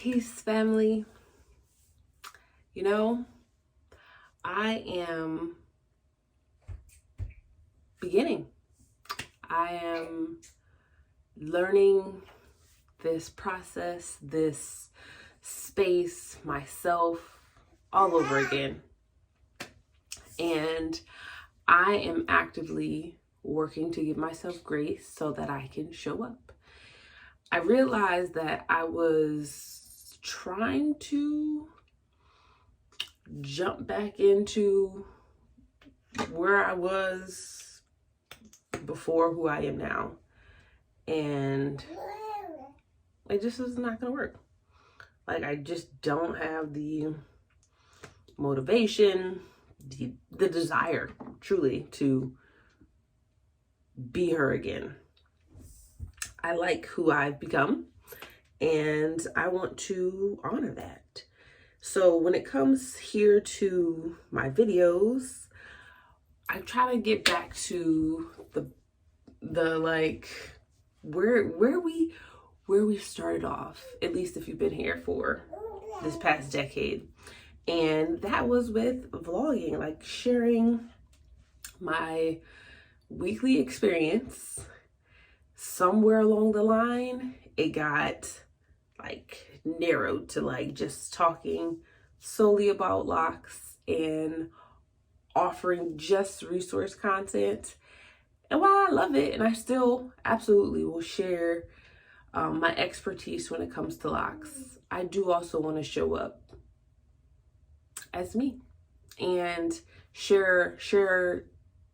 Peace, family. You know, I am beginning. I am learning this process, this space, myself, all over again. And I am actively working to give myself grace so that I can show up. I realized that I was trying to jump back into where I was before who I am now. And it just is not going to work. Like, I just don't have the motivation, the desire, truly, to be her again. I like who I've become, and I want to honor that. So when it comes here to my videos, I try to get back to the like where we started off, at least if you've been here for this past decade. And that was with vlogging, like sharing my weekly experience. Somewhere along the line, it got like narrowed to like just talking solely about locks and offering just resource content. And while I love it, and I still absolutely will share my expertise when it comes to locks, I do also want to show up as me and share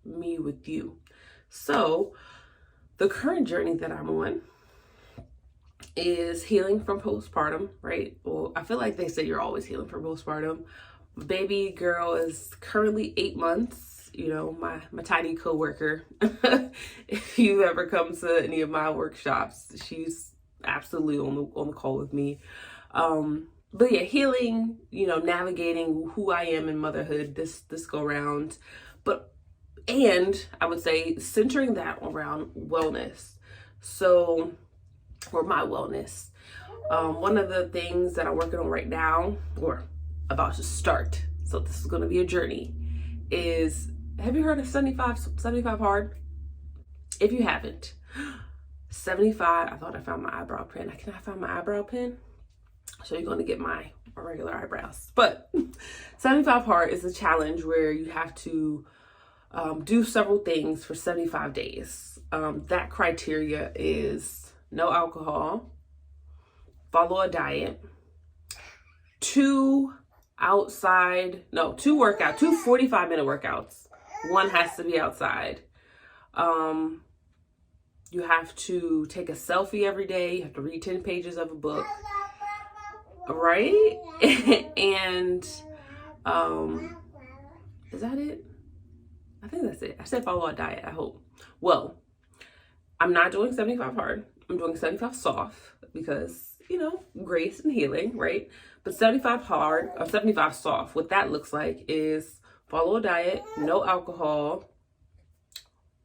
me with you. So the current journey that I'm on is healing from postpartum, right? Well, I feel like they say you're always healing from postpartum. Baby girl is currently 8 months. You know, my tiny coworker. If you've ever come to any of my workshops, she's absolutely on the call with me. But yeah, healing, you know, navigating who I am in motherhood this go round. And I would say centering that around wellness. So, or my wellness. One of the things that I'm working on right now, or about to start, so this is going to be a journey, is, have you heard of 75 hard? If you haven't, 75, I thought I found my eyebrow pen. Can I find my eyebrow pen? So you're going to get my regular eyebrows. But 75 hard is a challenge where you have to do several things for 75 days. That criteria is no alcohol, follow a diet, two 45-minute workouts. One has to be outside. You have to take a selfie every day. You have to read 10 pages of a book. Right? And is that it? I think that's it. I said follow a diet, I hope. Well, I'm not doing 75 hard. I'm doing 75 soft because, you know, grace and healing, right? But 75 hard or 75 soft, what that looks like is follow a diet, no alcohol,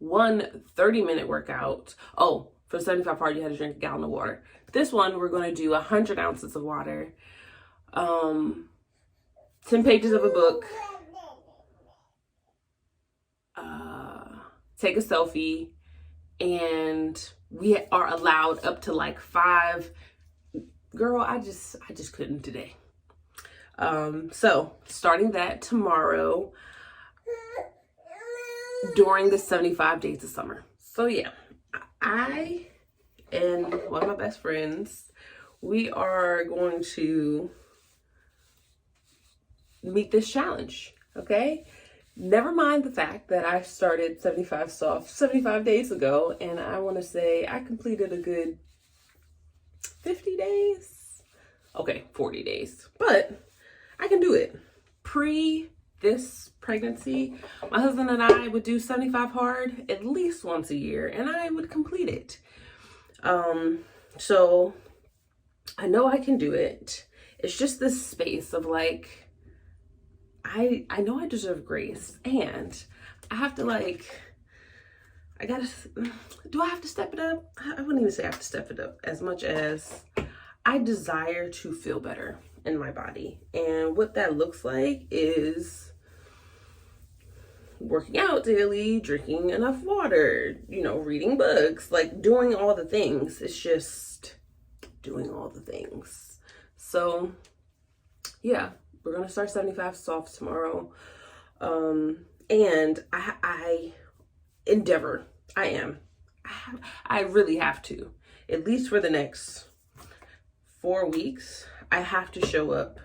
one 30-minute workout. Oh, for 75 hard, you had to drink a gallon of water. This one, we're going to do 100 ounces of water, 10 pages of a book, take a selfie, and we are allowed up to like 5. Girl, I just couldn't today. So starting that tomorrow during the 75 days of summer. So yeah, I and one of my best friends, we are going to meet this challenge, okay? Never mind the fact that I started 75 soft 75 days ago, and I want to say I completed a good 50 days. Okay, 40 days, but I can do it. Pre this pregnancy, my husband and I would do 75 hard at least once a year, and I would complete it. So I know I can do it. It's just this space of like, I know I deserve grace, and I have to do I have to step it up? I wouldn't even say I have to step it up as much as I desire to feel better in my body. And what that looks like is working out daily, drinking enough water, reading books, like doing all the things. It's just doing all the things. So yeah, we're gonna start 75 soft tomorrow. And I really have to, at least for the next 4 weeks, I have to show up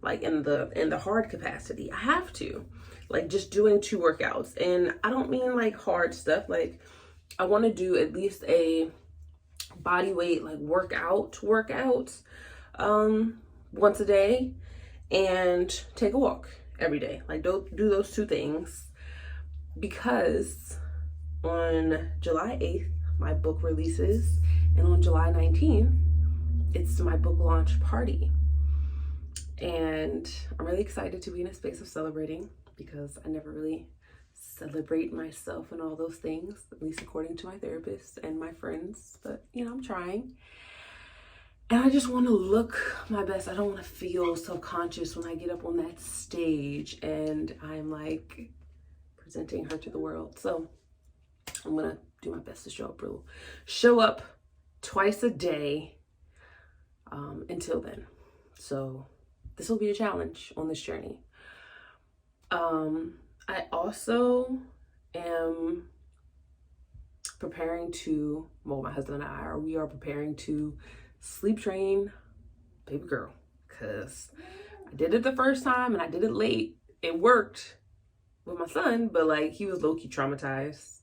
like in the hard capacity. I have to, like, just doing 2 workouts. And I don't mean like hard stuff. Like, I want to do at least a body weight like workouts once a day, and take a walk every day. Like, do those 2 things, because on July 8th my book releases, and on July 19th it's my book launch party. And I'm really excited to be in a space of celebrating, because I never really celebrate myself and all those things, at least according to my therapist and my friends. But I'm trying. And I just want to look my best. I don't want to feel self-conscious when I get up on that stage and I'm like presenting her to the world. So I'm going to do my best to show up twice a day until then. So this will be a challenge on this journey. I also am preparing to, my husband and we are preparing to sleep train baby girl, because I did it the first time and I did it late. It worked with my son, but like, he was low-key traumatized.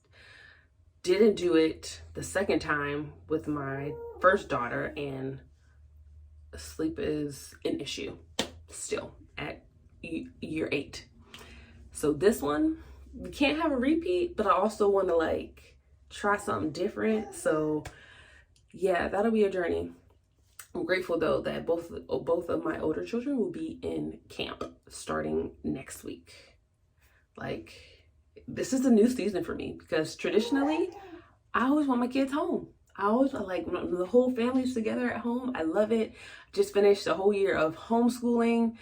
Didn't do it the second time with my first daughter, and sleep is an issue still at year 8. So this one, we can't have a repeat, but I also want to like try something different. So yeah, that'll be a journey. I'm grateful though that both of my older children will be in camp starting next week. Like, this is a new season for me, because traditionally I always want my kids home. I always like when the whole family's together at home. I love it. Just finished a whole year of homeschooling,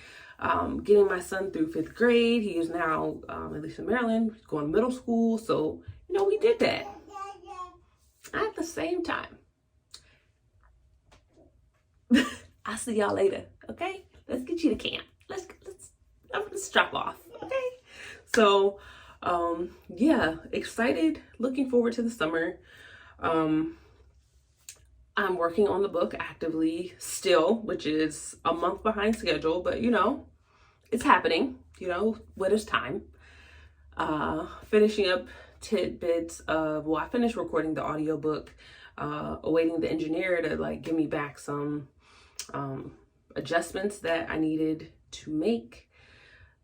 getting my son through 5th grade. He is now, at least in Maryland, going to middle school. So, we did that. At the same time, I'll see y'all later, okay? Let's get you to camp. Let's drop off, okay? So, yeah, excited, looking forward to the summer. I'm working on the book actively still, which is a month behind schedule, but it's happening, what is time. Finishing up tidbits of, I finished recording the audiobook, awaiting the engineer to like give me back some adjustments that I needed to make.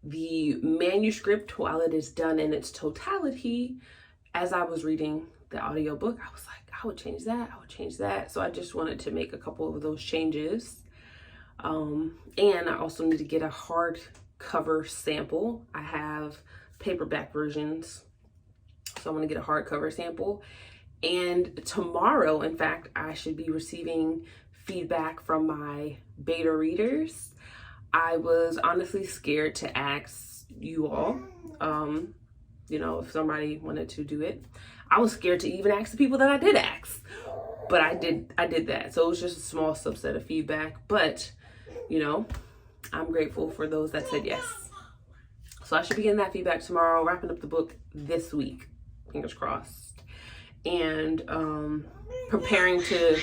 The manuscript, while it is done in its totality, as I was reading the audiobook, I was like, I would change that. So I just wanted to make a couple of those changes. And I also need to get a hardcover sample. I have paperback versions, so I want to get a hardcover sample. And tomorrow, in fact, I should be receiving feedback from my beta readers. I was honestly scared to ask you all, if somebody wanted to do it. I was scared to even ask the people that I did ask, but I did that. So it was just a small subset of feedback, but I'm grateful for those that said yes. So I should be getting that feedback tomorrow, wrapping up the book this week, fingers crossed, and preparing to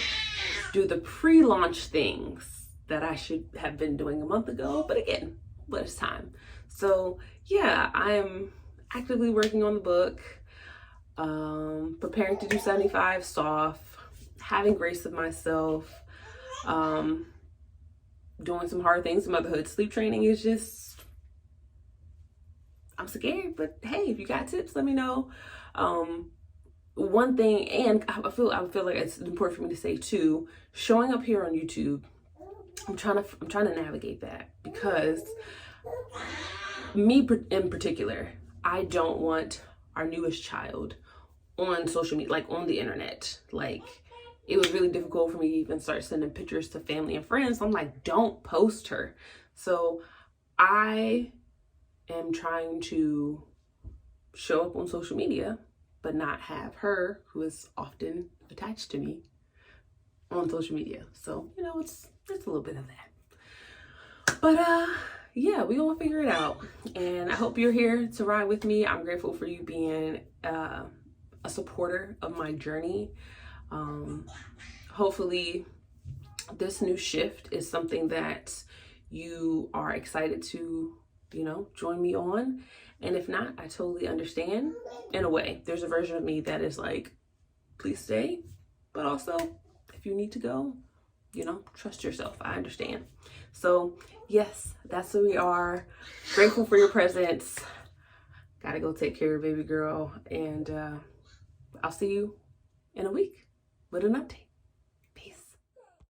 do the pre-launch things that I should have been doing a month ago, but again, what is time? So yeah, I'm actively working on the book, preparing to do 75 soft, having grace of myself, doing some hard things in motherhood. Sleep training is just, I'm scared, but hey, if you got tips, let me know. One thing, and I feel like it's important for me to say too, showing up here on YouTube, I'm trying to navigate that, because me in particular, I don't want our newest child on social media, like on the internet. Like, it was really difficult for me to even start sending pictures to family and friends. I'm like, don't post her. So I am trying to show up on social media, but not have her, who is often attached to me, on social media. So, you know, it's a little bit of that. But yeah, we gonna figure it out. And I hope you're here to ride with me. I'm grateful for you being a supporter of my journey. Hopefully this new shift is something that you are excited to, you know, join me on. And if not, I totally understand. In a way, there's a version of me that is like, please stay. But also, if you need to go, you know, trust yourself. I understand. So yes, that's who we are. Grateful for your presence. Gotta go take care of baby girl. And I'll see you in a week with an update.